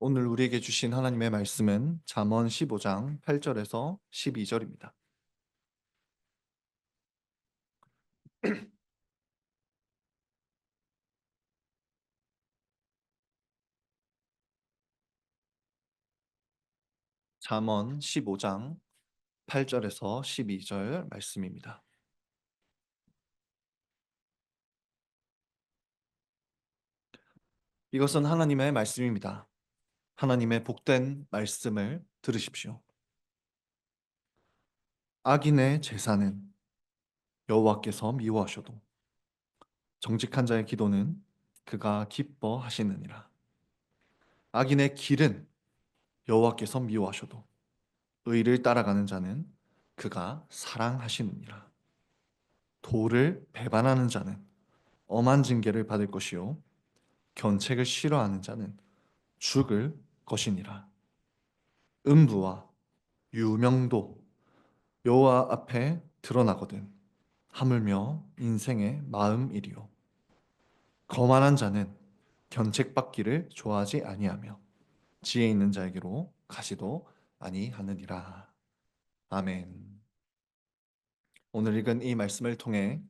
오늘 우리에게 주신 하나님의 말씀은 잠언 15장 8절에서 12절입니다. 잠언 15장 8절에서 12절 말씀입니다. 이것은 하나님의 말씀입니다. 하나님의 복된 말씀을 들으십시오. 악인의 제사는 여호와께서 미워하셔도 정직한 자의 기도는 그가 기뻐하시느니라. 악인의 길은 여호와께서 미워하셔도 의를 따라가는 자는 그가 사랑하시느니라. 도를 배반하는 자는 엄한 징계를 받을 것이요 견책을 싫어하는 자는 죽을 것이니라. 음부와 유명도 여호와 앞에 드러나거든 하물며 인생의 마음이리요. 거만한 자는 견책받기를 좋아하지 아니하며 지혜 있는 자에게로 가지도 아니하느니라. 아멘. 오늘 읽은 이 말씀을 통해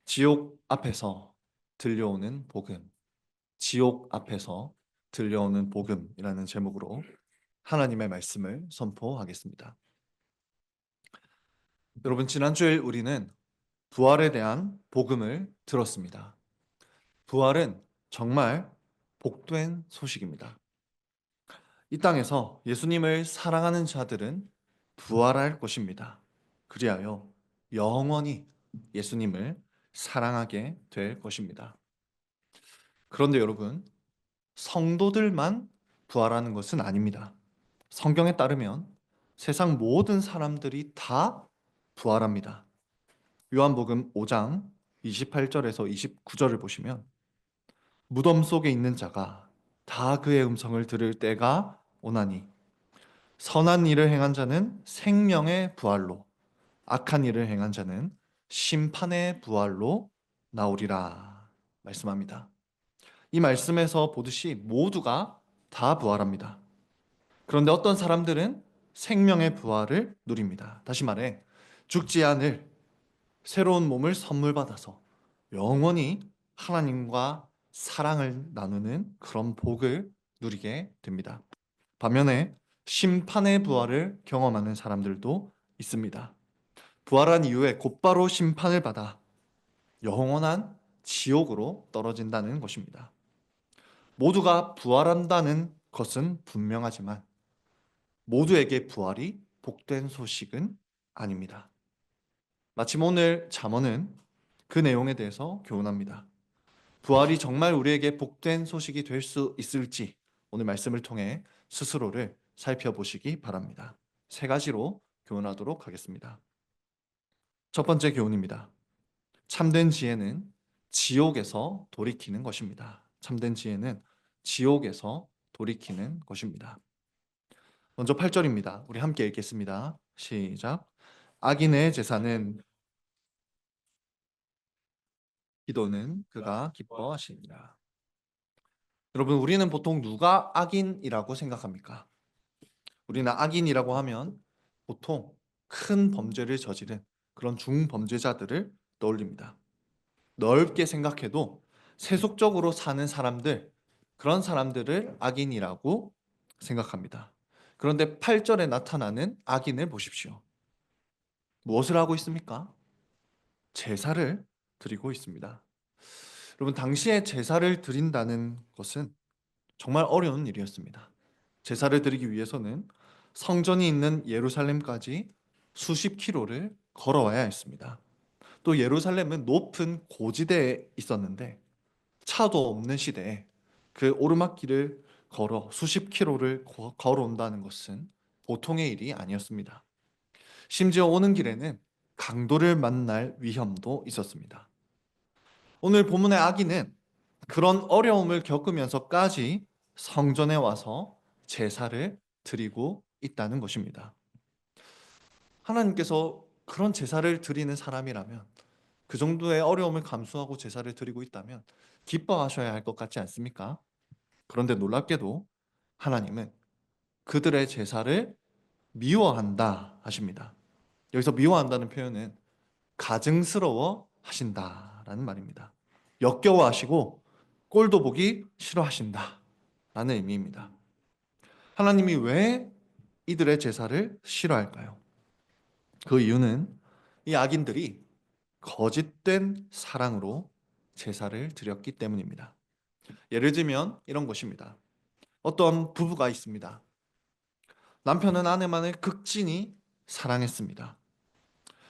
지옥 앞에서 들려오는 복음, 지옥 앞에서 들려오는 복음이라는 제목으로 하나님의 말씀을 선포하겠습니다. 여러분, 지난주에 우리는 부활에 대한 복음을 들었습니다. 부활은 정말 복된 소식입니다. 이 땅에서 예수님을 사랑하는 자들은 부활할 것입니다. 그리하여 영원히 예수님을 사랑하게 될 것입니다. 그런데 여러분, 성도들만 부활하는 것은 아닙니다. 성경에 따르면 세상 모든 사람들이 다 부활합니다. 요한복음 5장 28절에서 29절을 보시면 무덤 속에 있는 자가 다 그의 음성을 들을 때가 오나니 선한 일을 행한 자는 생명의 부활로 악한 일을 행한 자는 심판의 부활로 나오리라 말씀합니다. 이 말씀에서 보듯이 모두가 다 부활합니다. 그런데 어떤 사람들은 생명의 부활을 누립니다. 다시 말해 죽지 않을 새로운 몸을 선물 받아서 영원히 하나님과 사랑을 나누는 그런 복을 누리게 됩니다. 반면에 심판의 부활을 경험하는 사람들도 있습니다. 부활한 이후에 곧바로 심판을 받아 영원한 지옥으로 떨어진다는 것입니다. 모두가 부활한다는 것은 분명하지만 모두에게 부활이 복된 소식은 아닙니다. 마침 오늘 잠언은 그 내용에 대해서 교훈합니다. 부활이 정말 우리에게 복된 소식이 될 수 있을지 오늘 말씀을 통해 스스로를 살펴보시기 바랍니다. 세 가지로 교훈하도록 하겠습니다. 첫 번째 교훈입니다. 참된 지혜는 지옥에서 돌이키는 것입니다. 참된 지혜는 지옥에서 돌이키는 것입니다. 먼저 8절입니다. 우리 함께 읽겠습니다. 시작. 악인의 제사는 기도는 그가 기뻐하시니라. 여러분, 우리는 보통 누가 악인이라고 생각합니까? 우리는 악인이라고 하면 보통 큰 범죄를 저지른 그런 중범죄자들을 떠올립니다. 넓게 생각해도 세속적으로 사는 사람들, 그런 사람들을 악인이라고 생각합니다. 그런데 8절에 나타나는 악인을 보십시오. 무엇을 하고 있습니까? 제사를 드리고 있습니다. 여러분, 당시에 제사를 드린다는 것은 정말 어려운 일이었습니다. 제사를 드리기 위해서는 성전이 있는 예루살렘까지 수십 킬로를 걸어와야 했습니다. 또 예루살렘은 높은 고지대에 있었는데 차도 없는 시대에 그 오르막길을 걸어 수십 킬로를 걸어온다는 것은 보통의 일이 아니었습니다. 심지어 오는 길에는 강도를 만날 위험도 있었습니다. 오늘 본문의 악인은 그런 어려움을 겪으면서까지 성전에 와서 제사를 드리고 있다는 것입니다. 하나님께서 그런 제사를 드리는 사람이라면, 그 정도의 어려움을 감수하고 제사를 드리고 있다면 기뻐하셔야 할 것 같지 않습니까? 그런데 놀랍게도 하나님은 그들의 제사를 미워한다 하십니다. 여기서 미워한다는 표현은 가증스러워 하신다라는 말입니다. 역겨워하시고 꼴도 보기 싫어하신다 라는 의미입니다. 하나님이 왜 이들의 제사를 싫어할까요? 그 이유는 이 악인들이 거짓된 사랑으로 제사를 드렸기 때문입니다. 예를 들면 이런 것입니다. 어떤 부부가 있습니다. 남편은 아내만을 극진히 사랑했습니다.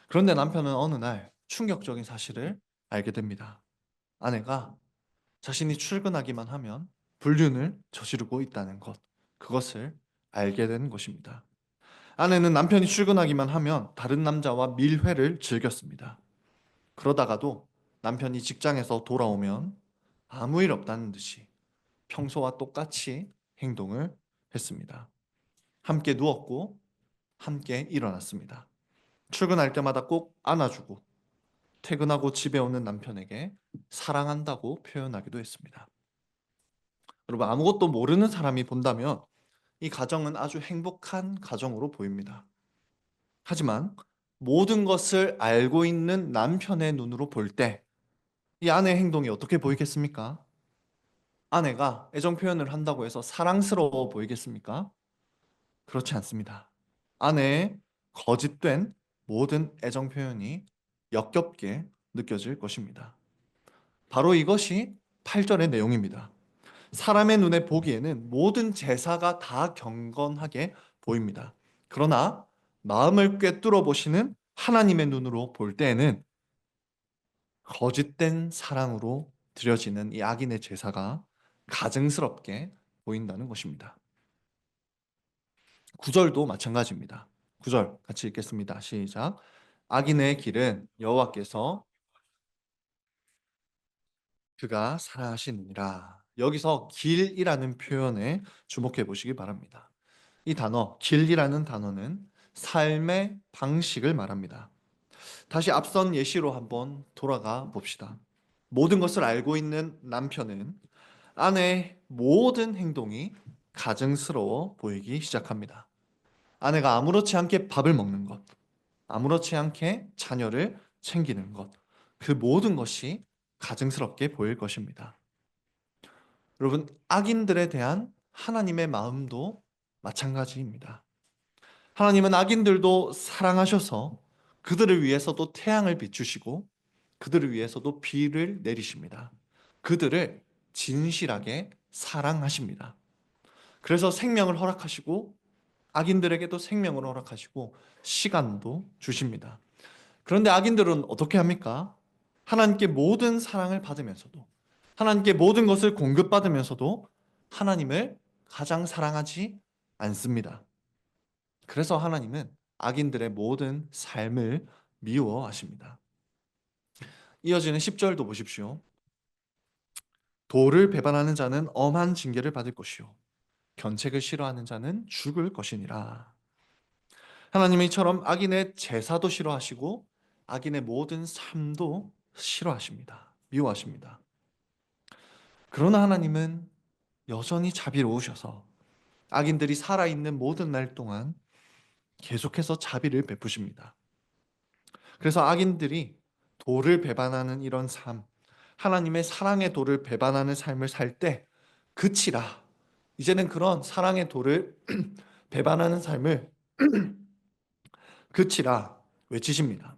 그런데 남편은 어느 날 충격적인 사실을 알게 됩니다. 아내가 자신이 출근하기만 하면 불륜을 저지르고 있다는 것, 그것을 알게 된 것입니다. 아내는 남편이 출근하기만 하면 다른 남자와 밀회를 즐겼습니다. 그러다가도 남편이 직장에서 돌아오면 아무 일 없다는 듯이 평소와 똑같이 행동을 했습니다. 함께 누웠고 함께 일어났습니다. 출근할 때마다 꼭 안아주고 퇴근하고 집에 오는 남편에게 사랑한다고 표현하기도 했습니다. 여러분, 아무것도 모르는 사람이 본다면 이 가정은 아주 행복한 가정으로 보입니다. 하지만 모든 것을 알고 있는 남편의 눈으로 볼 때 이 아내의 행동이 어떻게 보이겠습니까? 아내가 애정 표현을 한다고 해서 사랑스러워 보이겠습니까? 그렇지 않습니다. 아내의 거짓된 모든 애정 표현이 역겹게 느껴질 것입니다. 바로 이것이 8절의 내용입니다. 사람의 눈에 보기에는 모든 제사가 다 경건하게 보입니다. 그러나 마음을 꿰뚫어 보시는 하나님의 눈으로 볼 때에는 거짓된 사랑으로 드려지는 이 악인의 제사가 가증스럽게 보인다는 것입니다. 9절도 마찬가지입니다. 9절 같이 읽겠습니다. 시작. 악인의 길은 여호와께서 그가 사랑하시느니라. 여기서 길이라는 표현에 주목해 보시기 바랍니다. 이 단어, 길이라는 단어는 삶의 방식을 말합니다. 다시 앞선 예시로 한번 돌아가 봅시다. 모든 것을 알고 있는 남편은 아내의 모든 행동이 가증스러워 보이기 시작합니다. 아내가 아무렇지 않게 밥을 먹는 것, 아무렇지 않게 자녀를 챙기는 것, 그 모든 것이 가증스럽게 보일 것입니다. 여러분, 악인들에 대한 하나님의 마음도 마찬가지입니다. 하나님은 악인들도 사랑하셔서 그들을 위해서도 태양을 비추시고 그들을 위해서도 비를 내리십니다. 그들을 진실하게 사랑하십니다. 그래서 생명을 허락하시고 악인들에게도 생명을 허락하시고 시간도 주십니다. 그런데 악인들은 어떻게 합니까? 하나님께 모든 사랑을 받으면서도 하나님께 모든 것을 공급받으면서도 하나님을 가장 사랑하지 않습니다. 그래서 하나님은 악인들의 모든 삶을 미워하십니다. 이어지는 10절도 보십시오. 도를 배반하는 자는 엄한 징계를 받을 것이요 견책을 싫어하는 자는 죽을 것이니라. 하나님이 이처럼 악인의 제사도 싫어하시고 악인의 모든 삶도 싫어하십니다. 미워하십니다. 그러나 하나님은 여전히 자비로우셔서 악인들이 살아있는 모든 날 동안 계속해서 자비를 베푸십니다. 그래서 악인들이 도를 배반하는 이런 삶, 하나님의 사랑의 도를 배반하는 삶을 살 때 그치라. 이제는 그런 사랑의 도를 배반하는 삶을 그치라 외치십니다.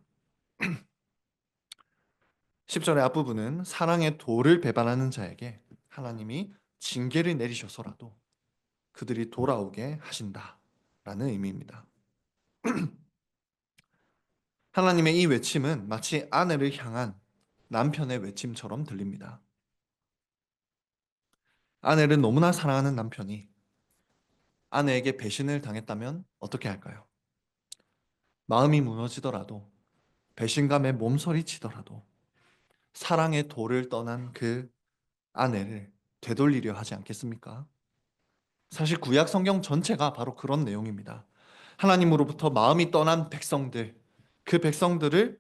10절의 앞부분은 사랑의 도를 배반하는 자에게 하나님이 징계를 내리셔서라도 그들이 돌아오게 하신다라는 의미입니다. 하나님의 이 외침은 마치 아내를 향한 남편의 외침처럼 들립니다. 아내를 너무나 사랑하는 남편이 아내에게 배신을 당했다면 어떻게 할까요? 마음이 무너지더라도 배신감에 몸서리치더라도 사랑의 도를 떠난 그 아내를 되돌리려 하지 않겠습니까? 사실 구약 성경 전체가 바로 그런 내용입니다. 하나님으로부터 마음이 떠난 백성들, 그 백성들을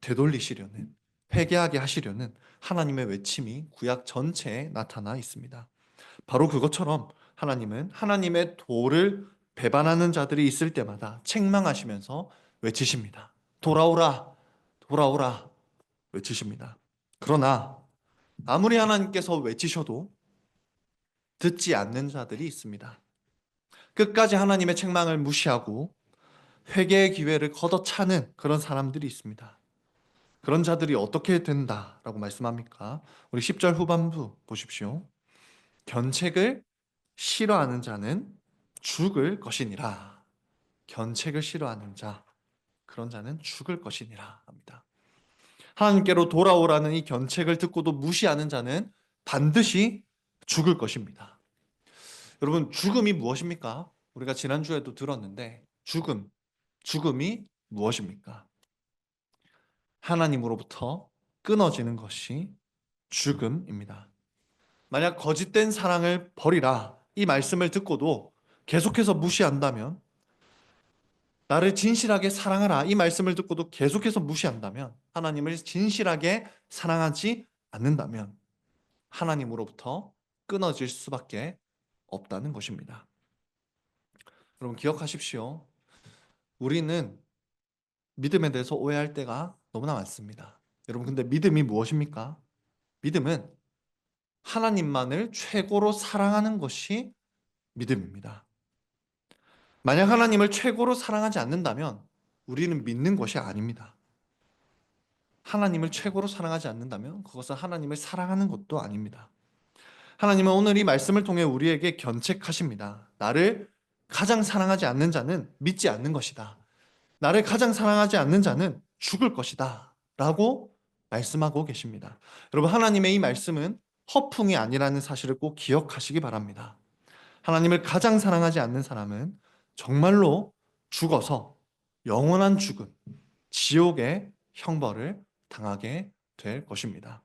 되돌리시려는, 회개하게 하시려는 하나님의 외침이 구약 전체에 나타나 있습니다. 바로 그것처럼 하나님은 하나님의 도를 배반하는 자들이 있을 때마다 책망하시면서 외치십니다. 돌아오라, 돌아오라 외치십니다. 그러나 아무리 하나님께서 외치셔도 듣지 않는 자들이 있습니다. 끝까지 하나님의 책망을 무시하고 회개의 기회를 걷어차는 그런 사람들이 있습니다. 그런 자들이 어떻게 된다라고 말씀합니까? 우리 10절 후반부 보십시오. 견책을 싫어하는 자는 죽을 것이니라. 견책을 싫어하는 자, 그런 자는 죽을 것이니라 합니다. 하나님께로 돌아오라는 이 견책을 듣고도 무시하는 자는 반드시 죽을 것입니다. 여러분, 죽음이 무엇입니까? 우리가 지난주에도 들었는데 죽음이 무엇입니까? 하나님으로부터 끊어지는 것이 죽음입니다. 만약 거짓된 사랑을 버리라 이 말씀을 듣고도 계속해서 무시한다면, 나를 진실하게 사랑하라 이 말씀을 듣고도 계속해서 무시한다면, 하나님을 진실하게 사랑하지 않는다면 하나님으로부터 끊어질 수밖에 없다는 것입니다. 여러분 기억하십시오. 우리는 믿음에 대해서 오해할 때가 너무나 많습니다. 여러분 근데 믿음이 무엇입니까? 믿음은 하나님만을 최고로 사랑하는 것이 믿음입니다. 만약 하나님을 최고로 사랑하지 않는다면 우리는 믿는 것이 아닙니다. 하나님을 최고로 사랑하지 않는다면 그것은 하나님을 사랑하는 것도 아닙니다. 하나님은 오늘 이 말씀을 통해 우리에게 견책하십니다. 나를 가장 사랑하지 않는 자는 믿지 않는 것이다. 나를 가장 사랑하지 않는 자는 죽을 것이다. 라고 말씀하고 계십니다. 여러분, 하나님의 이 말씀은 허풍이 아니라는 사실을 꼭 기억하시기 바랍니다. 하나님을 가장 사랑하지 않는 사람은 정말로 죽어서 영원한 죽음, 지옥의 형벌을 당하게 될 것입니다.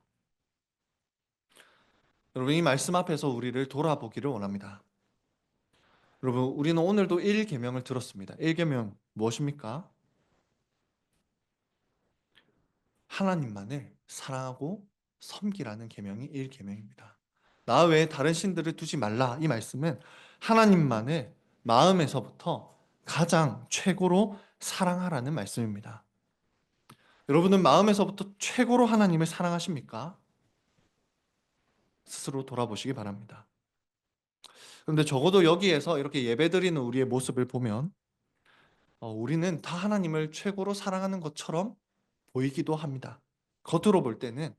여러분, 이 말씀 앞에서 우리를 돌아보기를 원합니다. 여러분, 우리는 오늘도 1계명을 들었습니다. 1계명 무엇입니까? 하나님만을 사랑하고 섬기라는 계명이 1계명입니다. 나 외에 다른 신들을 두지 말라 이 말씀은 하나님만을 마음에서부터 가장 최고로 사랑하라는 말씀입니다. 여러분은 마음에서부터 최고로 하나님을 사랑하십니까? 스스로 돌아보시기 바랍니다. 그런데 적어도 여기에서 이렇게 예배드리는 우리의 모습을 보면 우리는 다 하나님을 최고로 사랑하는 것처럼 보이기도 합니다. 겉으로 볼 때는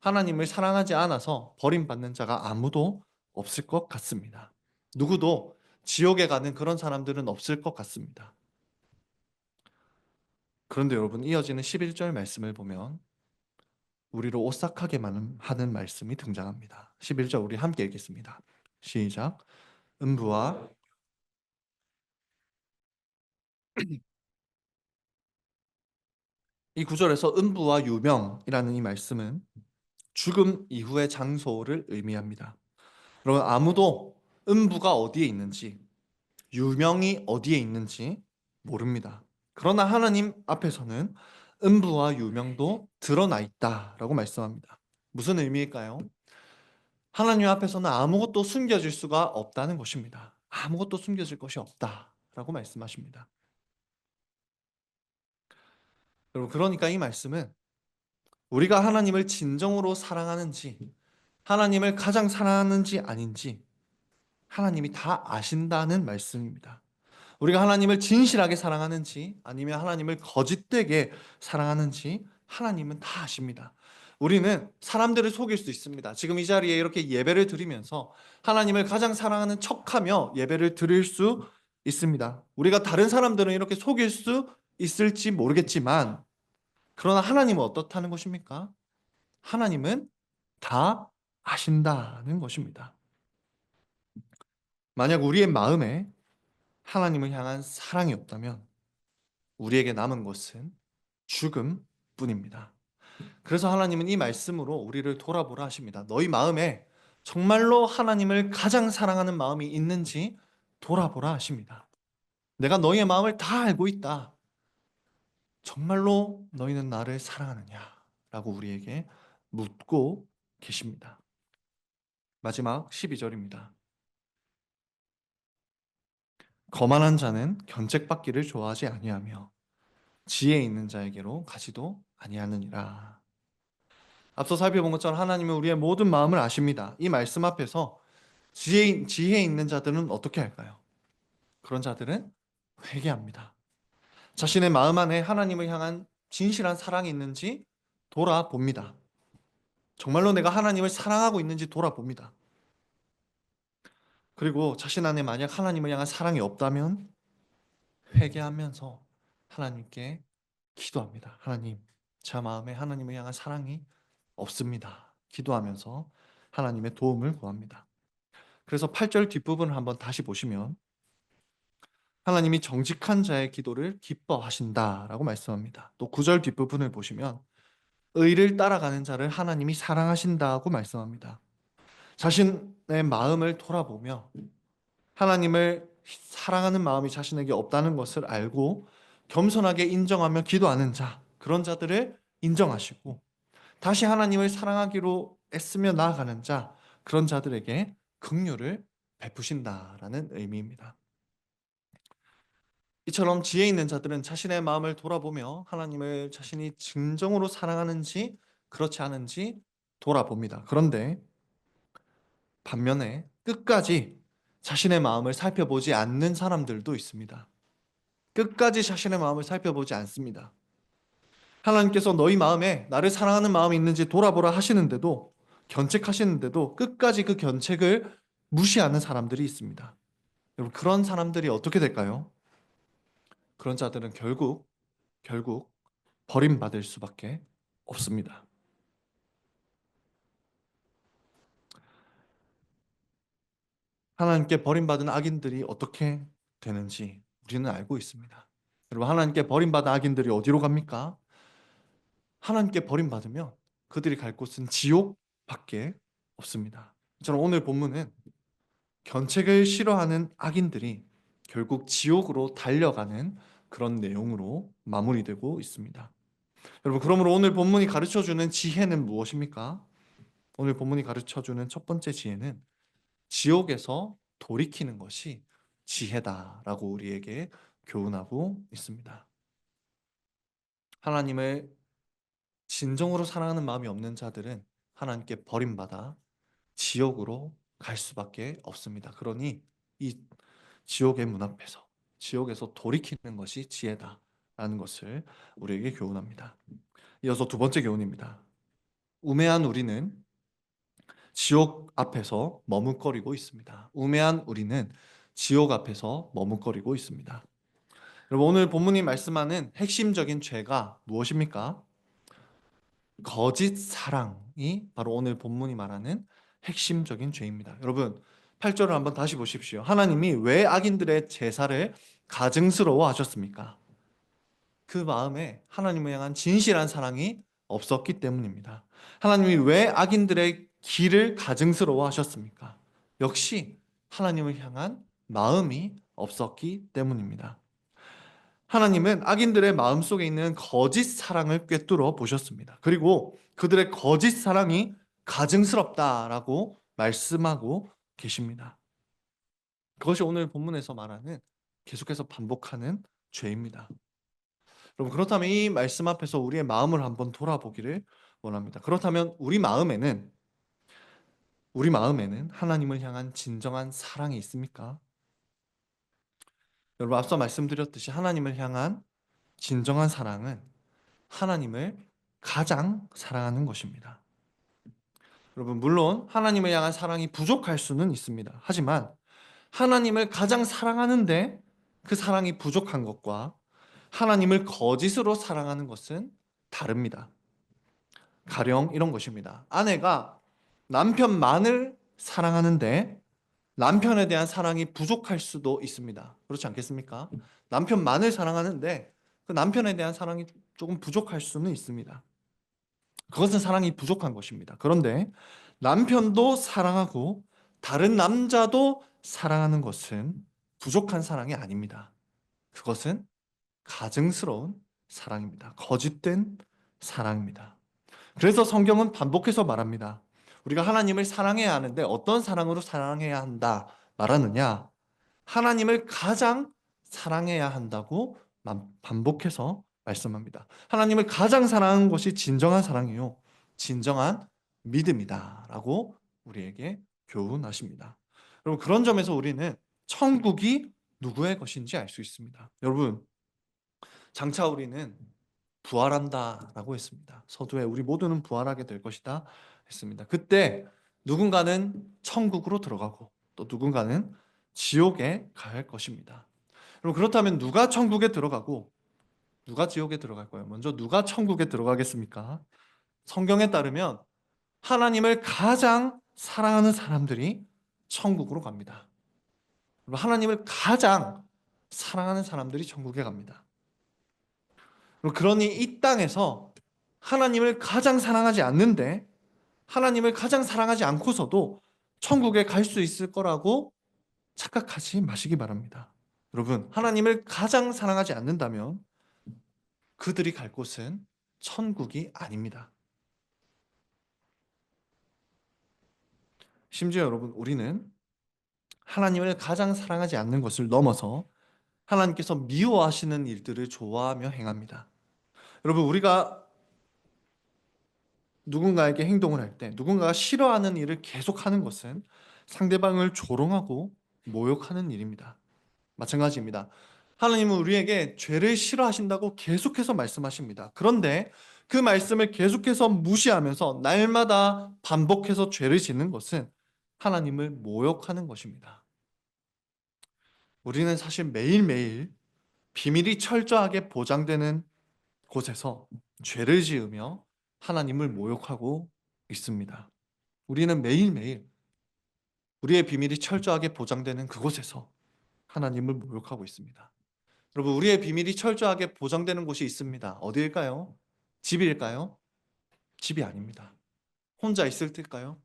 하나님을 사랑하지 않아서 버림받는 자가 아무도 없을 것 같습니다. 누구도 지옥에 가는 그런 사람들은 없을 것 같습니다. 그런데 여러분, 이어지는 11절 말씀을 보면 우리를 오싹하게만 하는 말씀이 등장합니다. 11절 우리 함께 읽겠습니다. 시작. 음부와 이 구절에서 음부와 유명이라는 이 말씀은 죽음 이후의 장소를 의미합니다. 여러분, 아무도 음부가 어디에 있는지, 유명이 어디에 있는지 모릅니다. 그러나 하나님 앞에서는 음부와 유명도 드러나 있다라고 말씀합니다. 무슨 의미일까요? 하나님 앞에서는 아무것도 숨겨질 수가 없다는 것입니다. 아무것도 숨겨질 것이 없다라고 말씀하십니다. 여러분, 그러니까 이 말씀은 우리가 하나님을 진정으로 사랑하는지, 하나님을 가장 사랑하는지 아닌지 하나님이 다 아신다는 말씀입니다. 우리가 하나님을 진실하게 사랑하는지 아니면 하나님을 거짓되게 사랑하는지 하나님은 다 아십니다. 우리는 사람들을 속일 수 있습니다. 지금 이 자리에 이렇게 예배를 드리면서 하나님을 가장 사랑하는 척하며 예배를 드릴 수 있습니다. 우리가 다른 사람들은 이렇게 속일 수 있을지 모르겠지만, 그러나 하나님은 어떻다는 것입니까? 하나님은 다 아신다는 것입니다. 만약 우리의 마음에 하나님을 향한 사랑이 없다면 우리에게 남은 것은 죽음뿐입니다. 그래서 하나님은 이 말씀으로 우리를 돌아보라 하십니다. 너희 마음에 정말로 하나님을 가장 사랑하는 마음이 있는지 돌아보라 하십니다. 내가 너희의 마음을 다 알고 있다. 정말로 너희는 나를 사랑하느냐? 라고 우리에게 묻고 계십니다. 마지막 12절입니다. 거만한 자는 견책받기를 좋아하지 아니하며 지혜 있는 자에게로 가지도 아니하느니라. 앞서 살펴본 것처럼 하나님은 우리의 모든 마음을 아십니다. 이 말씀 앞에서 지혜 있는 자들은 어떻게 할까요? 그런 자들은 회개합니다. 자신의 마음 안에 하나님을 향한 진실한 사랑이 있는지 돌아봅니다. 정말로 내가 하나님을 사랑하고 있는지 돌아봅니다. 그리고 자신 안에 만약 하나님을 향한 사랑이 없다면 회개하면서 하나님께 기도합니다. 하나님, 제 마음에 하나님을 향한 사랑이 없습니다. 기도하면서 하나님의 도움을 구합니다. 그래서 8절 뒷부분을 한번 다시 보시면 하나님이 정직한 자의 기도를 기뻐하신다라고 말씀합니다. 또 9절 뒷부분을 보시면 의를 따라가는 자를 하나님이 사랑하신다고 말씀합니다. 자신의 마음을 돌아보며 하나님을 사랑하는 마음이 자신에게 없다는 것을 알고 겸손하게 인정하며 기도하는 자, 그런 자들을 인정하시고 다시 하나님을 사랑하기로 애쓰며 나아가는 자, 그런 자들에게 긍휼을 베푸신다라는 의미입니다. 이처럼 지혜 있는 자들은 자신의 마음을 돌아보며 하나님을 자신이 진정으로 사랑하는지 그렇지 않은지 돌아봅니다. 그런데 반면에 끝까지 자신의 마음을 살펴보지 않는 사람들도 있습니다. 끝까지 자신의 마음을 살펴보지 않습니다. 하나님께서 너희 마음에 나를 사랑하는 마음이 있는지 돌아보라 하시는데도 견책하시는데도 끝까지 그 견책을 무시하는 사람들이 있습니다. 여러분 그런 사람들이 어떻게 될까요? 그런 자들은 결국 버림받을 수밖에 없습니다. 하나님께 버림받은 악인들이 어떻게 되는지 우리는 알고 있습니다. 여러분 하나님께 버림받은 악인들이 어디로 갑니까? 하나님께 버림받으면 그들이 갈 곳은 지옥밖에 없습니다. 저는 오늘 본문은 견책을 싫어하는 악인들이 결국 지옥으로 달려가는 그런 내용으로 마무리되고 있습니다. 여러분 그러므로 오늘 본문이 가르쳐주는 지혜는 무엇입니까? 오늘 본문이 가르쳐주는 첫 번째 지혜는 지옥에서 돌이키는 것이 지혜다라고 우리에게 교훈하고 있습니다. 하나님을 진정으로 사랑하는 마음이 없는 자들은 하나님께 버림받아 지옥으로 갈 수밖에 없습니다. 그러니 이 지옥의 문 앞에서 지옥에서 돌이키는 것이 지혜다라는 것을 우리에게 교훈합니다. 이어서 두 번째 교훈입니다. 우매한 우리는 지옥 앞에서 머뭇거리고 있습니다. 우매한 우리는 지옥 앞에서 머뭇거리고 있습니다. 여러분 오늘 본문이 말씀하는 핵심적인 죄가 무엇입니까? 거짓 사랑이 바로 오늘 본문이 말하는 핵심적인 죄입니다. 여러분 8절을 한번 다시 보십시오. 하나님이 왜 악인들의 제사를 가증스러워 하셨습니까? 그 마음에 하나님을 향한 진실한 사랑이 없었기 때문입니다. 하나님이 왜 악인들의 길을 가증스러워 하셨습니까? 역시 하나님을 향한 마음이 없었기 때문입니다. 하나님은 악인들의 마음속에 있는 거짓 사랑을 꿰뚫어 보셨습니다. 그리고 그들의 거짓 사랑이 가증스럽다라고 말씀하고 계십니다. 그것이 오늘 본문에서 말하는 계속해서 반복하는 죄입니다. 여러분 그렇다면 이 말씀 앞에서 우리의 마음을 한번 돌아보기를 원합니다. 그렇다면 우리 마음에는 하나님을 향한 진정한 사랑이 있습니까? 여러분 앞서 말씀드렸듯이 하나님을 향한 진정한 사랑은 하나님을 가장 사랑하는 것입니다. 여러분 물론 하나님을 향한 사랑이 부족할 수는 있습니다. 하지만 하나님을 가장 사랑하는데 그 사랑이 부족한 것과 하나님을 거짓으로 사랑하는 것은 다릅니다. 가령 이런 것입니다. 아내가 남편만을 사랑하는데 남편에 대한 사랑이 부족할 수도 있습니다. 그렇지 않겠습니까? 남편만을 사랑하는데 그 남편에 대한 사랑이 조금 부족할 수는 있습니다. 그것은 사랑이 부족한 것입니다. 그런데 남편도 사랑하고 다른 남자도 사랑하는 것은 부족한 사랑이 아닙니다. 그것은 가증스러운 사랑입니다. 거짓된 사랑입니다. 그래서 성경은 반복해서 말합니다. 우리가 하나님을 사랑해야 하는데 어떤 사랑으로 사랑해야 한다 말하느냐? 하나님을 가장 사랑해야 한다고 반복해서 말씀합니다. 하나님을 가장 사랑하는 것이 진정한 사랑이요, 진정한 믿음이다라고 우리에게 교훈하십니다. 여러분, 그런 점에서 우리는 천국이 누구의 것인지 알 수 있습니다. 여러분, 장차 우리는 부활한다라고 했습니다. 서두에 우리 모두는 부활하게 될 것이다 했습니다. 그때 누군가는 천국으로 들어가고 또 누군가는 지옥에 갈 것입니다. 그럼 그렇다면 누가 천국에 들어가고 누가 지옥에 들어갈 거예요? 먼저 누가 천국에 들어가겠습니까? 성경에 따르면 하나님을 가장 사랑하는 사람들이 천국으로 갑니다. 하나님을 가장 사랑하는 사람들이 천국에 갑니다. 그러니 이 땅에서 하나님을 가장 사랑하지 않는데, 하나님을 가장 사랑하지 않고서도 천국에 갈 수 있을 거라고 착각하지 마시기 바랍니다. 여러분, 하나님을 가장 사랑하지 않는다면 그들이 갈 곳은 천국이 아닙니다. 심지어 여러분, 우리는 하나님을 가장 사랑하지 않는 것을 넘어서 하나님께서 미워하시는 일들을 좋아하며 행합니다. 여러분, 우리가 누군가에게 행동을 할 때, 누군가가 싫어하는 일을 계속하는 것은 상대방을 조롱하고 모욕하는 일입니다. 마찬가지입니다. 하나님은 우리에게 죄를 싫어하신다고 계속해서 말씀하십니다. 그런데 그 말씀을 계속해서 무시하면서 날마다 반복해서 죄를 짓는 것은 하나님을 모욕하는 것입니다. 우리는 사실 매일매일 비밀이 철저하게 보장되는 곳에서 죄를 지으며 하나님을 모욕하고 있습니다. 우리는 매일매일 우리의 비밀이 철저하게 보장되는 그곳에서 하나님을 모욕하고 있습니다. 여러분, 우리의 비밀이 철저하게 보장되는 곳이 있습니다. 어디일까요? 집일까요? 집이 아닙니다. 혼자 있을 때일까요?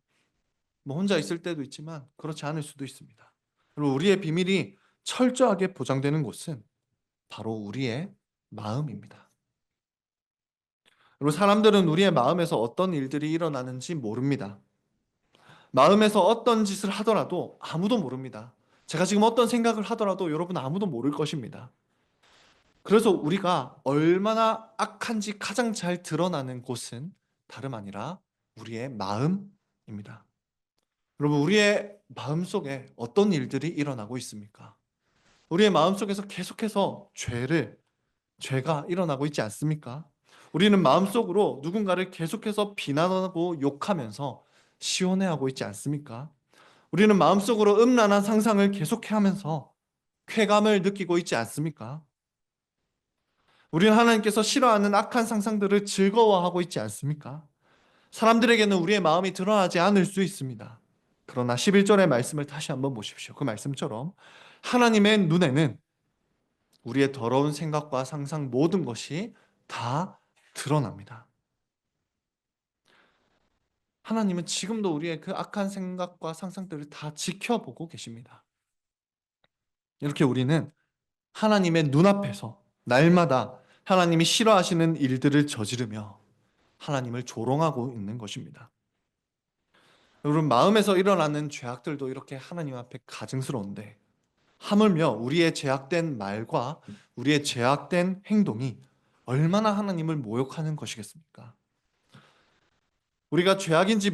혼자 있을 때도 있지만 그렇지 않을 수도 있습니다. 그리고 우리의 비밀이 철저하게 보장되는 곳은 바로 우리의 마음입니다. 그리고 사람들은 우리의 마음에서 어떤 일들이 일어나는지 모릅니다. 마음에서 어떤 짓을 하더라도 아무도 모릅니다. 제가 지금 어떤 생각을 하더라도 여러분 아무도 모를 것입니다. 그래서 우리가 얼마나 악한지 가장 잘 드러나는 곳은 다름 아니라 우리의 마음입니다. 여러분, 우리의 마음속에 어떤 일들이 일어나고 있습니까? 우리의 마음속에서 계속해서 죄가 일어나고 있지 않습니까? 우리는 마음속으로 누군가를 계속해서 비난하고 욕하면서 시원해하고 있지 않습니까? 우리는 마음속으로 음란한 상상을 계속해하면서 쾌감을 느끼고 있지 않습니까? 우리는 하나님께서 싫어하는 악한 상상들을 즐거워하고 있지 않습니까? 사람들에게는 우리의 마음이 드러나지 않을 수 있습니다. 그러나 11절의 말씀을 다시 한번 보십시오. 그 말씀처럼 하나님의 눈에는 우리의 더러운 생각과 상상 모든 것이 다 드러납니다. 하나님은 지금도 우리의 그 악한 생각과 상상들을 다 지켜보고 계십니다. 이렇게 우리는 하나님의 눈앞에서 날마다 하나님이 싫어하시는 일들을 저지르며 하나님을 조롱하고 있는 것입니다. 여러분, 마음에서 일어나는 죄악들도 이렇게 하나님 앞에 가증스러운데 하물며 우리의 죄악된 말과 우리의 죄악된 행동이 얼마나 하나님을 모욕하는 것이겠습니까? 우리가 죄악인지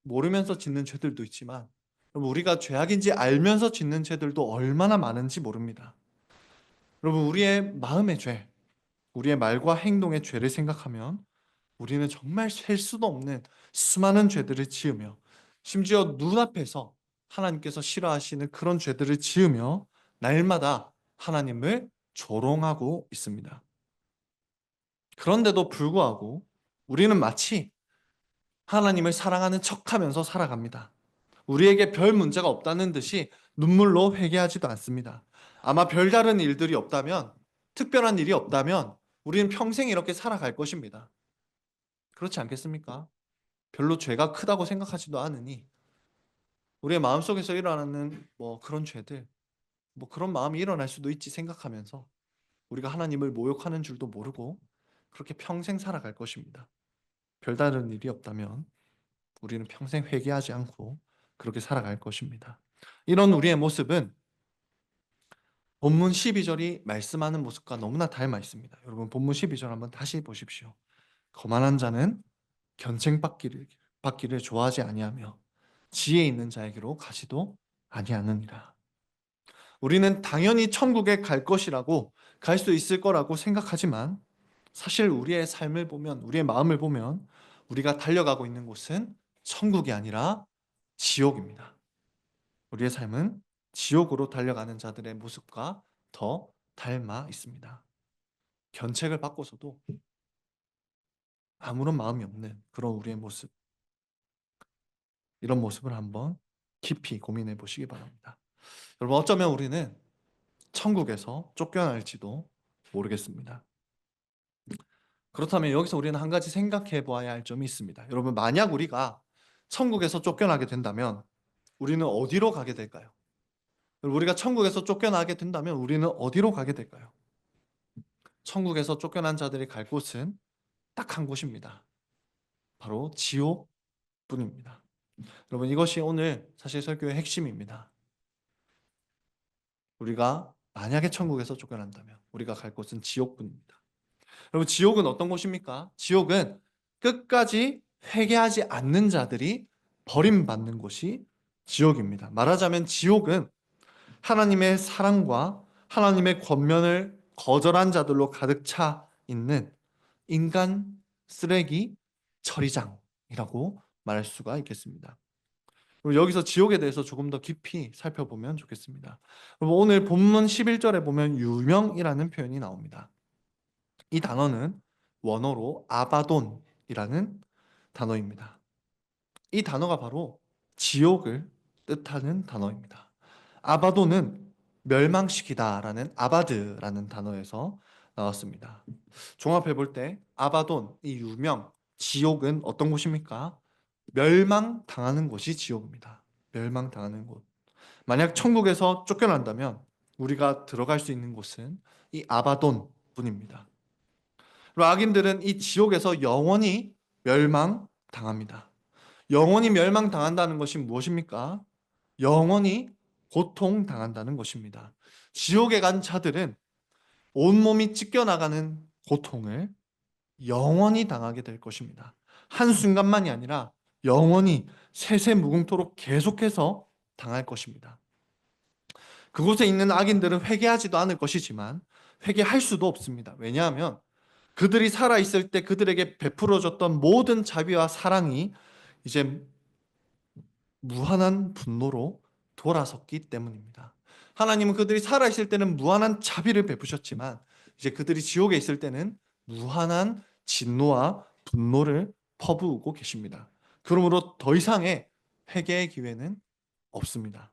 모르면서 짓는 죄들도 있지만 여러분, 우리가 죄악인지 알면서 짓는 죄들도 얼마나 많은지 모릅니다. 여러분, 우리의 마음의 죄, 우리의 말과 행동의 죄를 생각하면 우리는 정말 셀 수도 없는 수많은 죄들을 지으며 심지어 눈앞에서 하나님께서 싫어하시는 그런 죄들을 지으며 날마다 하나님을 조롱하고 있습니다. 그런데도 불구하고 우리는 마치 하나님을 사랑하는 척하면서 살아갑니다. 우리에게 별 문제가 없다는 듯이 눈물로 회개하지도 않습니다. 아마 별다른 일들이 없다면, 특별한 일이 없다면 우리는 평생 이렇게 살아갈 것입니다. 그렇지 않겠습니까? 별로 죄가 크다고 생각하지도 않으니 우리의 마음속에서 일어나는 그런 죄들, 그런 마음이 일어날 수도 있지 생각하면서 우리가 하나님을 모욕하는 줄도 모르고 그렇게 평생 살아갈 것입니다. 별다른 일이 없다면 우리는 평생 회개하지 않고 그렇게 살아갈 것입니다. 이런 우리의 모습은 본문 12절이 말씀하는 모습과 너무나 닮아 있습니다. 여러분 본문 12절 한번 다시 보십시오. 거만한 자는 견책받기를 좋아하지 아니하며 지혜 있는 자에게로 가지도 아니하느니라. 우리는 당연히 천국에 갈 것이라고, 갈 수 있을 거라고 생각하지만 사실 우리의 삶을 보면, 우리의 마음을 보면 우리가 달려가고 있는 곳은 천국이 아니라 지옥입니다. 우리의 삶은 지옥으로 달려가는 자들의 모습과 더 닮아 있습니다. 견책을 받고서도 아무런 마음이 없는 그런 우리의 모습, 이런 모습을 한번 깊이 고민해 보시기 바랍니다. 여러분, 어쩌면 우리는 천국에서 쫓겨날지도 모르겠습니다. 그렇다면 여기서 우리는 한 가지 생각해 보아야 할 점이 있습니다. 여러분, 만약 우리가 천국에서 쫓겨나게 된다면 우리는 어디로 가게 될까요? 우리가 천국에서 쫓겨나게 된다면 우리는 어디로 가게 될까요? 천국에서 쫓겨난 자들이 갈 곳은 딱 한 곳입니다. 바로 지옥뿐입니다. 여러분, 이것이 오늘 사실 설교의 핵심입니다. 우리가 만약에 천국에서 쫓겨난다면 우리가 갈 곳은 지옥뿐입니다. 여러분, 지옥은 어떤 곳입니까? 지옥은 끝까지 회개하지 않는 자들이 버림받는 곳이 지옥입니다. 말하자면 지옥은 하나님의 사랑과 하나님의 권면을 거절한 자들로 가득 차 있는 인간 쓰레기 처리장이라고 말할 수가 있겠습니다. 그리고 여기서 지옥에 대해서 조금 더 깊이 살펴보면 좋겠습니다. 오늘 본문 11절에 보면 유명이라는 표현이 나옵니다. 이 단어는 원어로 아바돈이라는 단어입니다. 이 단어가 바로 지옥을 뜻하는 단어입니다. 아바돈은 멸망시키다라는 아바드라는 단어에서 나왔습니다. 종합해 볼 때 아바돈, 이 유명, 지옥은 어떤 곳입니까? 멸망당하는 곳이 지옥입니다. 멸망당하는 곳. 만약 천국에서 쫓겨난다면 우리가 들어갈 수 있는 곳은 이 아바돈 뿐입니다. 그리고 악인들은 이 지옥에서 영원히 멸망당합니다. 영원히 멸망당한다는 것이 무엇입니까? 영원히 고통당한다는 것입니다. 지옥에 간 자들은 온몸이 찢겨나가는 고통을 영원히 당하게 될 것입니다. 한순간만이 아니라 영원히 세세무궁토록 계속해서 당할 것입니다. 그곳에 있는 악인들은 회개하지도 않을 것이지만 회개할 수도 없습니다. 왜냐하면 그들이 살아있을 때 그들에게 베풀어줬던 모든 자비와 사랑이 이제 무한한 분노로 돌아섰기 때문입니다. 하나님은 그들이 살아있을 때는 무한한 자비를 베푸셨지만 이제 그들이 지옥에 있을 때는 무한한 진노와 분노를 퍼부으고 계십니다. 그러므로 더 이상의 회개의 기회는 없습니다.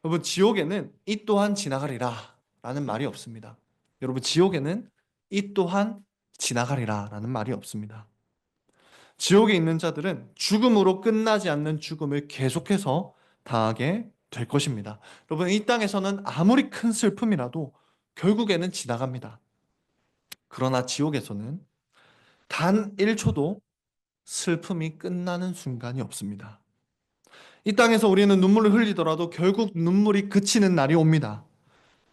여러분, 지옥에는 이 또한 지나가리라 라는 말이 없습니다. 여러분, 지옥에는 이 또한 지나가리라 라는 말이 없습니다. 지옥에 있는 자들은 죽음으로 끝나지 않는 죽음을 계속해서 당하게 될 것입니다. 여러분, 이 땅에서는 아무리 큰 슬픔이라도 결국에는 지나갑니다. 그러나 지옥에서는 단 1초도 슬픔이 끝나는 순간이 없습니다. 이 땅에서 우리는 눈물을 흘리더라도 결국 눈물이 그치는 날이 옵니다.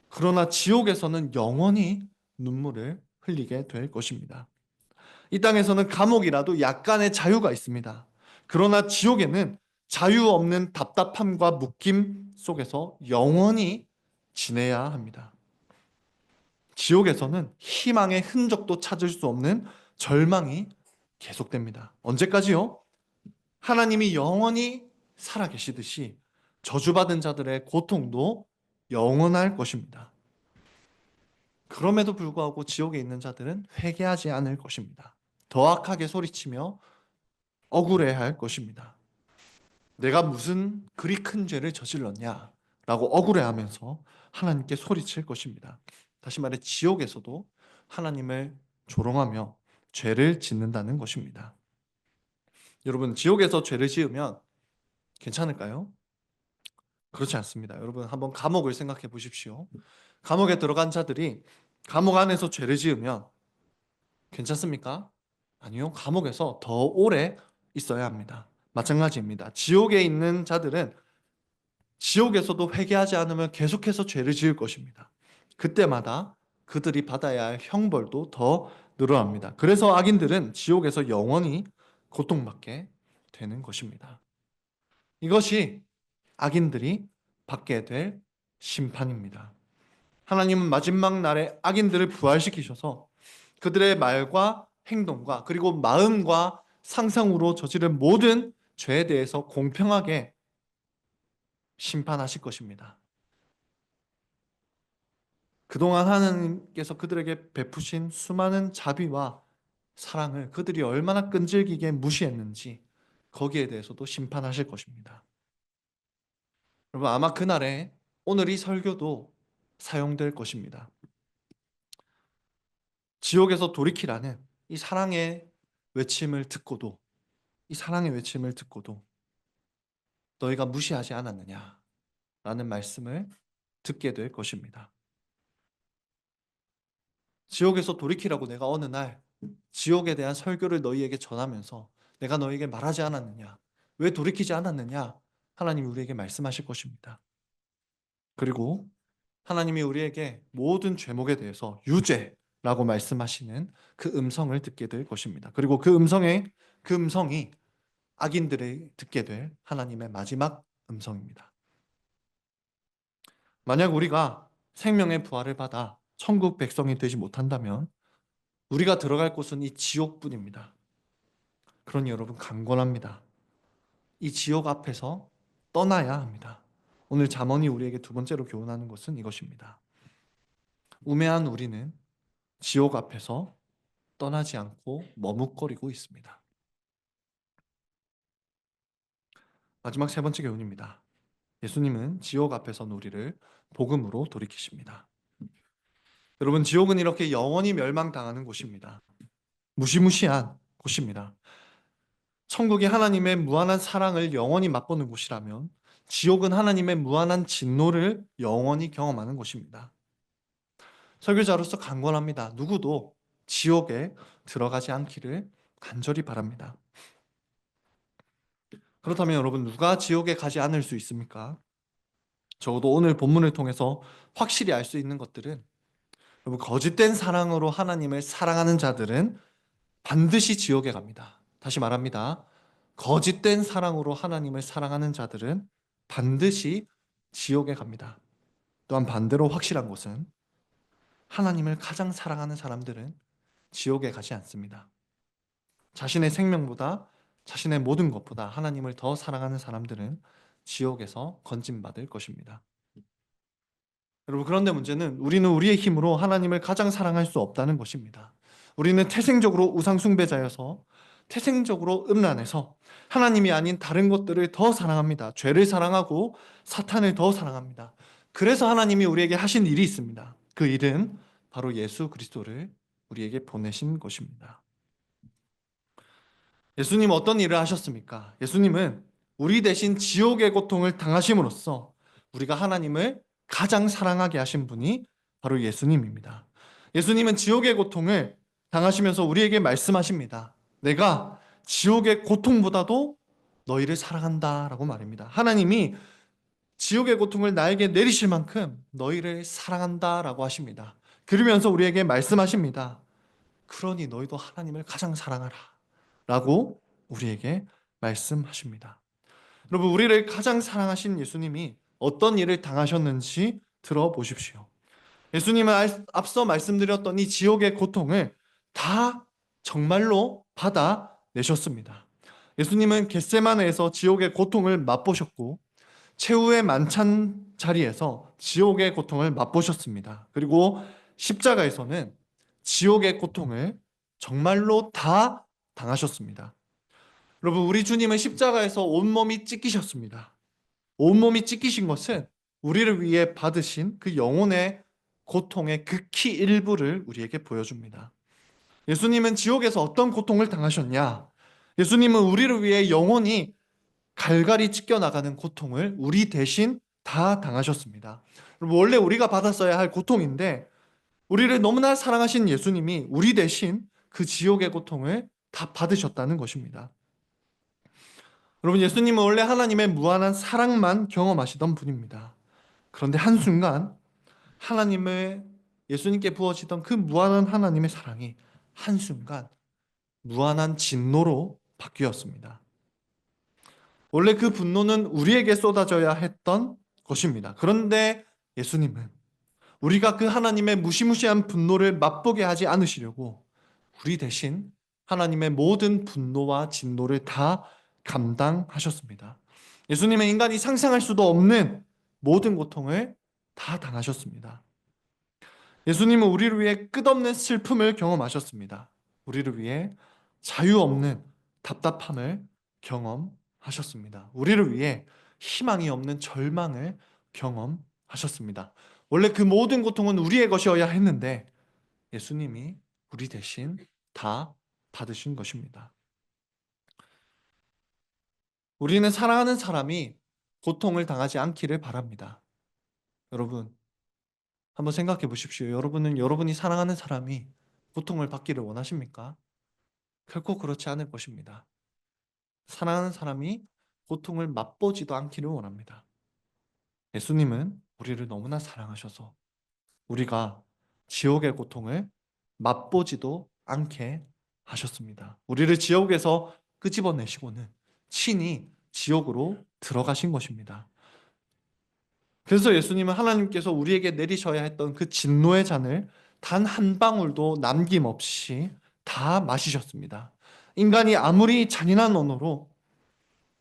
그러나 지옥에서는 영원히 눈물을 흘리게 될 것입니다. 이 땅에서는 감옥이라도 약간의 자유가 있습니다. 그러나 지옥에는 자유 없는 답답함과 묶임 속에서 영원히 지내야 합니다. 지옥에서는 희망의 흔적도 찾을 수 없는 절망이 계속됩니다. 언제까지요? 하나님이 영원히 살아계시듯이 저주받은 자들의 고통도 영원할 것입니다. 그럼에도 불구하고 지옥에 있는 자들은 회개하지 않을 것입니다. 더 악하게 소리치며 억울해할 것입니다. 내가 무슨 그리 큰 죄를 저질렀냐 라고 억울해하면서 하나님께 소리칠 것입니다. 다시 말해 지옥에서도 하나님을 조롱하며 죄를 짓는다는 것입니다. 여러분, 지옥에서 죄를 지으면 괜찮을까요? 그렇지 않습니다. 여러분, 한번 감옥을 생각해 보십시오. 감옥에 들어간 자들이 감옥 안에서 죄를 지으면 괜찮습니까? 아니요. 감옥에서 더 오래 있어야 합니다. 마찬가지입니다. 지옥에 있는 자들은 지옥에서도 회개하지 않으면 계속해서 죄를 지을 것입니다. 그때마다 그들이 받아야 할 형벌도 더 늘어납니다. 그래서 악인들은 지옥에서 영원히 고통받게 되는 것입니다. 이것이 악인들이 받게 될 심판입니다. 하나님은 마지막 날에 악인들을 부활시키셔서 그들의 말과 행동과 그리고 마음과 상상으로 저지른 모든 죄에 대해서 공평하게 심판하실 것입니다. 그동안 하나님께서 그들에게 베푸신 수많은 자비와 사랑을 그들이 얼마나 끈질기게 무시했는지 거기에 대해서도 심판하실 것입니다. 여러분, 아마 그날에 오늘 이 설교도 사용될 것입니다. 지옥에서 돌이키라는 이 사랑의 외침을 듣고도 이 사랑의 외침을 듣고도 너희가 무시하지 않았느냐 라는 말씀을 듣게 될 것입니다. 지옥에서 돌이키라고 내가 어느 날 지옥에 대한 설교를 너희에게 전하면서 내가 너희에게 말하지 않았느냐, 왜 돌이키지 않았느냐, 하나님이 우리에게 말씀하실 것입니다. 그리고 하나님이 우리에게 모든 죄목에 대해서 유죄라고 말씀하시는 그 음성을 듣게 될 것입니다. 그리고 그 음성이 악인들이 듣게 될 하나님의 마지막 음성입니다. 만약 우리가 생명의 부활을 받아 천국 백성이 되지 못한다면 우리가 들어갈 곳은 이 지옥뿐입니다. 그러니 여러분, 강권합니다. 이 지옥 앞에서 떠나야 합니다. 오늘 잠언이 우리에게 두 번째로 교훈하는 것은 이것입니다. 우매한 우리는 지옥 앞에서 떠나지 않고 머뭇거리고 있습니다. 마지막 세 번째 교훈입니다. 예수님은 지옥 앞에선 우리를 복음으로 돌이키십니다. 여러분, 지옥은 이렇게 영원히 멸망당하는 곳입니다. 무시무시한 곳입니다. 천국이 하나님의 무한한 사랑을 영원히 맛보는 곳이라면 지옥은 하나님의 무한한 진노를 영원히 경험하는 곳입니다. 설교자로서 간권합니다. 누구도 지옥에 들어가지 않기를 간절히 바랍니다. 그렇다면 여러분, 누가 지옥에 가지 않을 수 있습니까? 적어도 오늘 본문을 통해서 확실히 알 수 있는 것들은, 여러분, 거짓된 사랑으로 하나님을 사랑하는 자들은 반드시 지옥에 갑니다. 다시 말합니다. 거짓된 사랑으로 하나님을 사랑하는 자들은 반드시 지옥에 갑니다. 또한 반대로 확실한 것은 하나님을 가장 사랑하는 사람들은 지옥에 가지 않습니다. 자신의 생명보다 자신의 모든 것보다 하나님을 더 사랑하는 사람들은 지옥에서 건진받을 것입니다. 여러분, 그런데 문제는 우리는 우리의 힘으로 하나님을 가장 사랑할 수 없다는 것입니다. 우리는 태생적으로 우상숭배자여서 태생적으로 음란해서 하나님이 아닌 다른 것들을 더 사랑합니다. 죄를 사랑하고 사탄을 더 사랑합니다. 그래서 하나님이 우리에게 하신 일이 있습니다. 그 일은 바로 예수 그리스도를 우리에게 보내신 것입니다. 예수님 어떤 일을 하셨습니까? 예수님은 우리 대신 지옥의 고통을 당하심으로써 우리가 하나님을 가장 사랑하게 하신 분이 바로 예수님입니다. 예수님은 지옥의 고통을 당하시면서 우리에게 말씀하십니다. 내가 지옥의 고통보다도 너희를 사랑한다라고 말입니다. 하나님이 지옥의 고통을 나에게 내리실 만큼 너희를 사랑한다라고 하십니다. 그러면서 우리에게 말씀하십니다. 그러니 너희도 하나님을 가장 사랑하라 라고 우리에게 말씀하십니다. 여러분, 우리를 가장 사랑하신 예수님이 어떤 일을 당하셨는지 들어보십시오. 예수님은 앞서 말씀드렸던 이 지옥의 고통을 다 정말로 받아내셨습니다. 예수님은 겟세마네에서 지옥의 고통을 맛보셨고 최후의 만찬 자리에서 지옥의 고통을 맛보셨습니다. 그리고 십자가에서는 지옥의 고통을 정말로 다 당하셨습니다. 여러분, 우리 주님은 십자가에서 온몸이 찢기셨습니다. 온몸이 찢기신 것은 우리를 위해 받으신 그 영혼의 고통의 극히 일부를 우리에게 보여줍니다. 예수님은 지옥에서 어떤 고통을 당하셨냐? 예수님은 우리를 위해 영혼이 갈갈이 찢겨나가는 고통을 우리 대신 다 당하셨습니다. 원래 우리가 받았어야 할 고통인데 우리를 너무나 사랑하신 예수님이 우리 대신 그 지옥의 고통을 다 받으셨다는 것입니다. 여러분, 예수님은 원래 하나님의 무한한 사랑만 경험하시던 분입니다. 그런데 하나님의 예수님께 부어지던 그 무한한 하나님의 사랑이 한순간 무한한 진노로 바뀌었습니다. 원래 그 분노는 우리에게 쏟아져야 했던 것입니다. 그런데 예수님은 우리가 그 하나님의 무시무시한 분노를 맛보게 하지 않으시려고 우리 대신 하나님의 모든 분노와 진노를 다 감당하셨습니다. 예수님은 인간이 상상할 수도 없는 모든 고통을 다 당하셨습니다. 예수님은 우리를 위해 끝없는 슬픔을 경험하셨습니다. 우리를 위해 자유 없는 답답함을 경험하셨습니다. 우리를 위해 희망이 없는 절망을 경험하셨습니다. 원래 그 모든 고통은 우리의 것이어야 했는데 예수님이 우리 대신 다 받으신 것입니다. 우리는 사랑하는 사람이 고통을 당하지 않기를 바랍니다. 여러분, 한번 생각해 보십시오. 여러분은 여러분이 사랑하는 사람이 고통을 받기를 원하십니까? 결코 그렇지 않을 것입니다. 사랑하는 사람이 고통을 맛보지도 않기를 원합니다. 예수님은 우리를 너무나 사랑하셔서 우리가 지옥의 고통을 맛보지도 않게 하셨습니다. 우리를 지옥에서 끄집어내시고는 친히 지옥으로 들어가신 것입니다. 그래서 예수님은 하나님께서 우리에게 내리셔야 했던 그 진노의 잔을 단 한 방울도 남김없이 다 마시셨습니다. 인간이 아무리 잔인한 언어로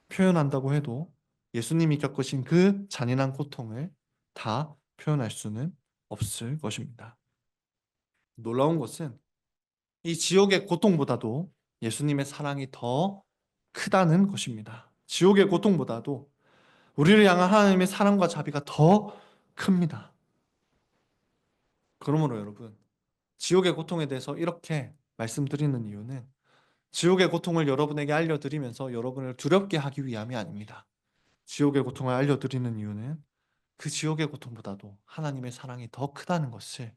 표현한다고 해도 예수님이 겪으신 그 잔인한 고통을 다 표현할 수는 없을 것입니다. 놀라운 것은 이 지옥의 고통보다도 예수님의 사랑이 더 크다는 것입니다. 지옥의 고통보다도 우리를 향한 하나님의 사랑과 자비가 더 큽니다. 그러므로 여러분, 지옥의 고통에 대해서 이렇게 말씀드리는 이유는 지옥의 고통을 여러분에게 알려드리면서 여러분을 두렵게 하기 위함이 아닙니다. 지옥의 고통을 알려드리는 이유는 그 지옥의 고통보다도 하나님의 사랑이 더 크다는 것을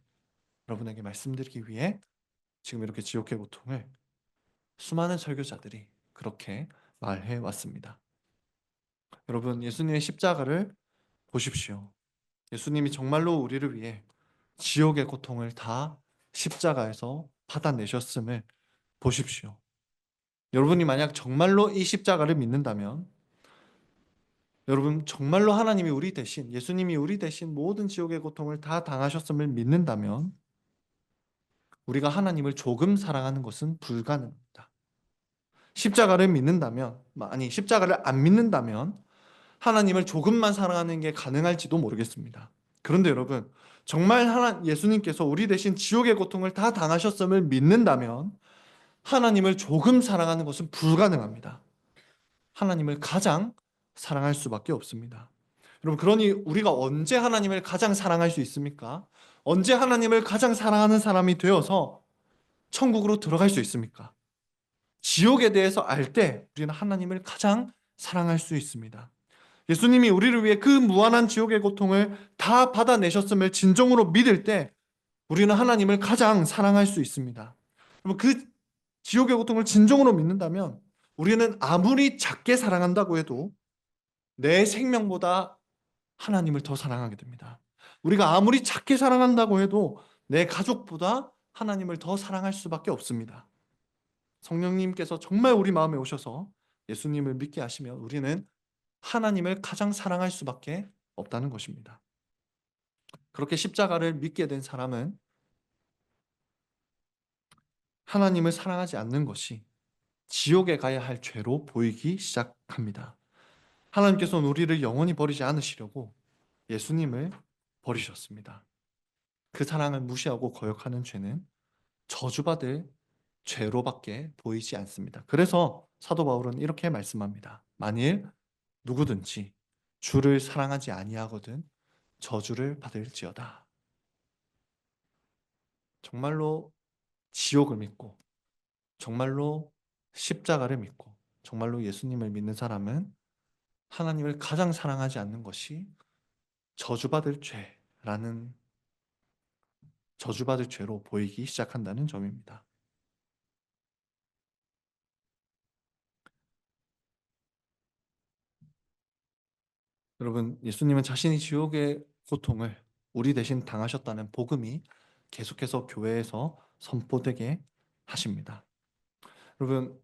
여러분에게 말씀드리기 위해 지금 이렇게 지옥의 고통을 수많은 설교자들이 그렇게 말해 왔습니다. 여러분, 예수님의 십자가를 보십시오. 예수님이 정말로 우리를 위해 지옥의 고통을 다 십자가에서 받아내셨음을 보십시오. 여러분이 만약 정말로 이 십자가를 믿는다면, 여러분 정말로 하나님이 우리 대신, 예수님이 우리 대신 모든 지옥의 고통을 다 당하셨음을 믿는다면 우리가 하나님을 조금 사랑하는 것은 불가능합니다. 십자가를 믿는다면, 아니 십자가를 안 믿는다면 하나님을 조금만 사랑하는 게 가능할지도 모르겠습니다. 그런데 여러분, 정말 예수님께서 우리 대신 지옥의 고통을 다 당하셨음을 믿는다면 하나님을 조금 사랑하는 것은 불가능합니다. 하나님을 가장 사랑할 수밖에 없습니다. 여러분, 그러니 우리가 언제 하나님을 가장 사랑할 수 있습니까? 언제 하나님을 가장 사랑하는 사람이 되어서 천국으로 들어갈 수 있습니까? 지옥에 대해서 알 때 우리는 하나님을 가장 사랑할 수 있습니다. 예수님이 우리를 위해 그 무한한 지옥의 고통을 다 받아내셨음을 진정으로 믿을 때 우리는 하나님을 가장 사랑할 수 있습니다. 여러분, 그 지옥의 고통을 진정으로 믿는다면 우리는 아무리 작게 사랑한다고 해도 내 생명보다 하나님을 더 사랑하게 됩니다. 우리가 아무리 작게 사랑한다고 해도 내 가족보다 하나님을 더 사랑할 수밖에 없습니다. 성령님께서 정말 우리 마음에 오셔서 예수님을 믿게 하시면 우리는 하나님을 가장 사랑할 수밖에 없다는 것입니다. 그렇게 십자가를 믿게 된 사람은 하나님을 사랑하지 않는 것이 지옥에 가야 할 죄로 보이기 시작합니다. 하나님께서는 우리를 영원히 버리지 않으시려고 예수님을 버리셨습니다. 그 사랑을 무시하고 거역하는 죄는 저주받을 죄로밖에 보이지 않습니다. 그래서 사도 바울은 이렇게 말씀합니다. 만일 누구든지 주를 사랑하지 아니하거든 저주를 받을지어다. 정말로 지옥을 믿고 정말로 십자가를 믿고 정말로 예수님을 믿는 사람은 하나님을 가장 사랑하지 않는 것이 저주받을 죄라는 저주받을 죄로 보이기 시작한다는 점입니다. 여러분, 예수님은 자신이 지옥의 고통을 우리 대신 당하셨다는 복음이 계속해서 교회에서 선포되게 하십니다. 여러분,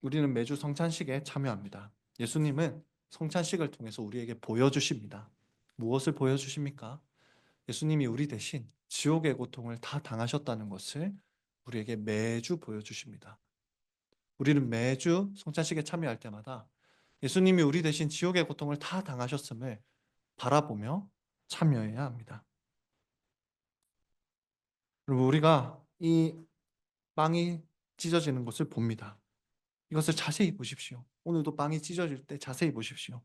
우리는 매주 성찬식에 참여합니다. 예수님은 성찬식을 통해서 우리에게 보여주십니다. 무엇을 보여주십니까? 예수님이 우리 대신 지옥의 고통을 다 당하셨다는 것을 우리에게 매주 보여주십니다. 우리는 매주 성찬식에 참여할 때마다 예수님이 우리 대신 지옥의 고통을 다 당하셨음을 바라보며 참여해야 합니다. 그리고 우리가 이 빵이 찢어지는 것을 봅니다. 이것을 자세히 보십시오. 오늘도 빵이 찢어질 때 자세히 보십시오.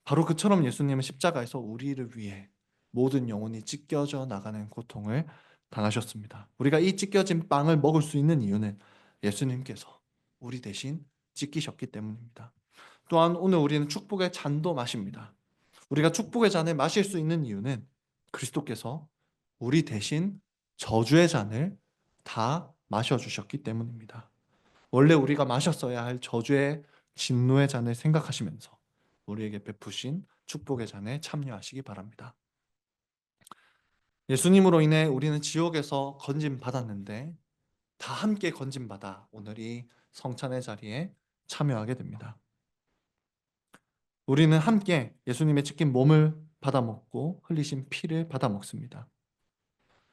바로 그처럼 예수님은 십자가에서 우리를 위해 모든 영혼이 찢겨져 나가는 고통을 당하셨습니다. 우리가 이 찢겨진 빵을 먹을 수 있는 이유는 예수님께서 우리 대신 찢기셨기 때문입니다. 또한 오늘 우리는 축복의 잔도 마십니다. 우리가 축복의 잔을 마실 수 있는 이유는 그리스도께서 우리 대신 저주의 잔을 다 마셔주셨기 때문입니다. 원래 우리가 마셨어야 할 저주의 진노의 잔을 생각하시면서 우리에게 베푸신 축복의 잔에 참여하시기 바랍니다. 예수님으로 인해 우리는 지옥에서 건짐받았는데 다 함께 건짐받아 오늘 이 성찬의 자리에 참여하게 됩니다. 우리는 함께 예수님의 찢긴 몸을 받아먹고 흘리신 피를 받아먹습니다.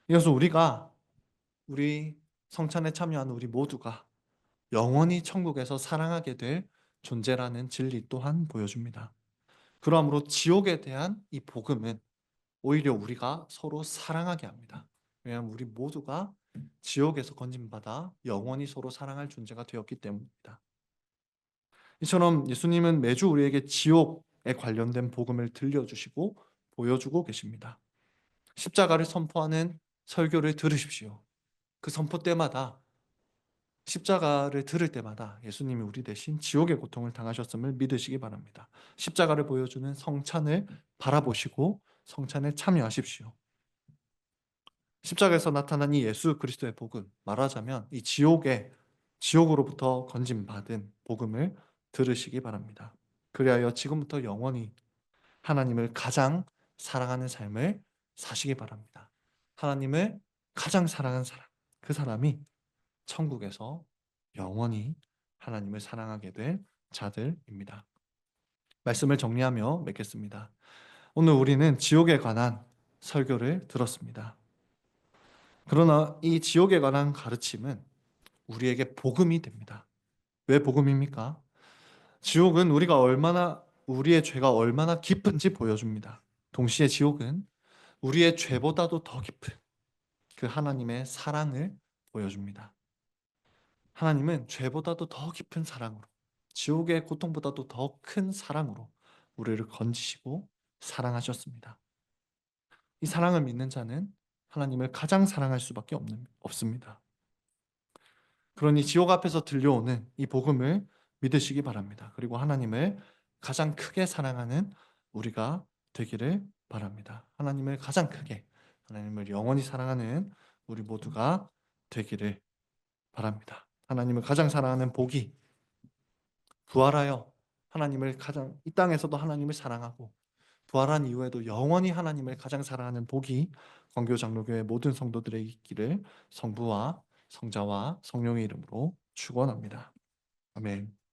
이어서 우리 성찬에 참여하는 우리 모두가 영원히 천국에서 사랑하게 될 존재라는 진리 또한 보여줍니다. 그러므로 지옥에 대한 이 복음은 오히려 우리가 서로 사랑하게 합니다. 왜냐하면 우리 모두가 지옥에서 건진받아 영원히 서로 사랑할 존재가 되었기 때문입니다. 이처럼 예수님은 매주 우리에게 지옥에 관련된 복음을 들려주시고 보여주고 계십니다. 십자가를 선포하는 설교를 들으십시오. 그 선포 때마다 십자가를 들을 때마다 예수님이 우리 대신 지옥의 고통을 당하셨음을 믿으시기 바랍니다. 십자가를 보여주는 성찬을 바라보시고 성찬에 참여하십시오. 십자가에서 나타난 이 예수 그리스도의 복음, 말하자면 이 지옥으로부터 건짐받은 복음을 들으시기 바랍니다. 그리하여 지금부터 영원히 하나님을 가장 사랑하는 삶을 사시기 바랍니다. 하나님을 가장 사랑하는 사람, 그 사람이 천국에서 영원히 하나님을 사랑하게 될 자들입니다. 말씀을 정리하며 맺겠습니다. 오늘 우리는 지옥에 관한 설교를 들었습니다. 그러나 이 지옥에 관한 가르침은 우리에게 복음이 됩니다. 왜 복음입니까? 지옥은 우리의 죄가 얼마나 깊은지 보여줍니다. 동시에 지옥은 우리의 죄보다도 더 깊은 그 하나님의 사랑을 보여줍니다. 하나님은 죄보다도 더 깊은 사랑으로, 지옥의 고통보다도 더 큰 사랑으로 우리를 건지시고 사랑하셨습니다. 이 사랑을 믿는 자는 하나님을 가장 사랑할 수밖에 없습니다. 그러니 지옥 앞에서 들려오는 이 복음을 믿으시기 바랍니다. 그리고 하나님을 가장 크게 사랑하는 우리가 되기를 바랍니다. 하나님을 가장 크게, 하나님을 영원히 사랑하는 우리 모두가 되기를 바랍니다. 하나님을 가장 사랑하는 복이 부활하여 이 땅에서도 하나님을 사랑하고 부활한 이후에도 영원히 하나님을 가장 사랑하는 복이 광교 장로교회 모든 성도들에게 있기를 성부와 성자와 성령의 이름으로 축원합니다. 아멘.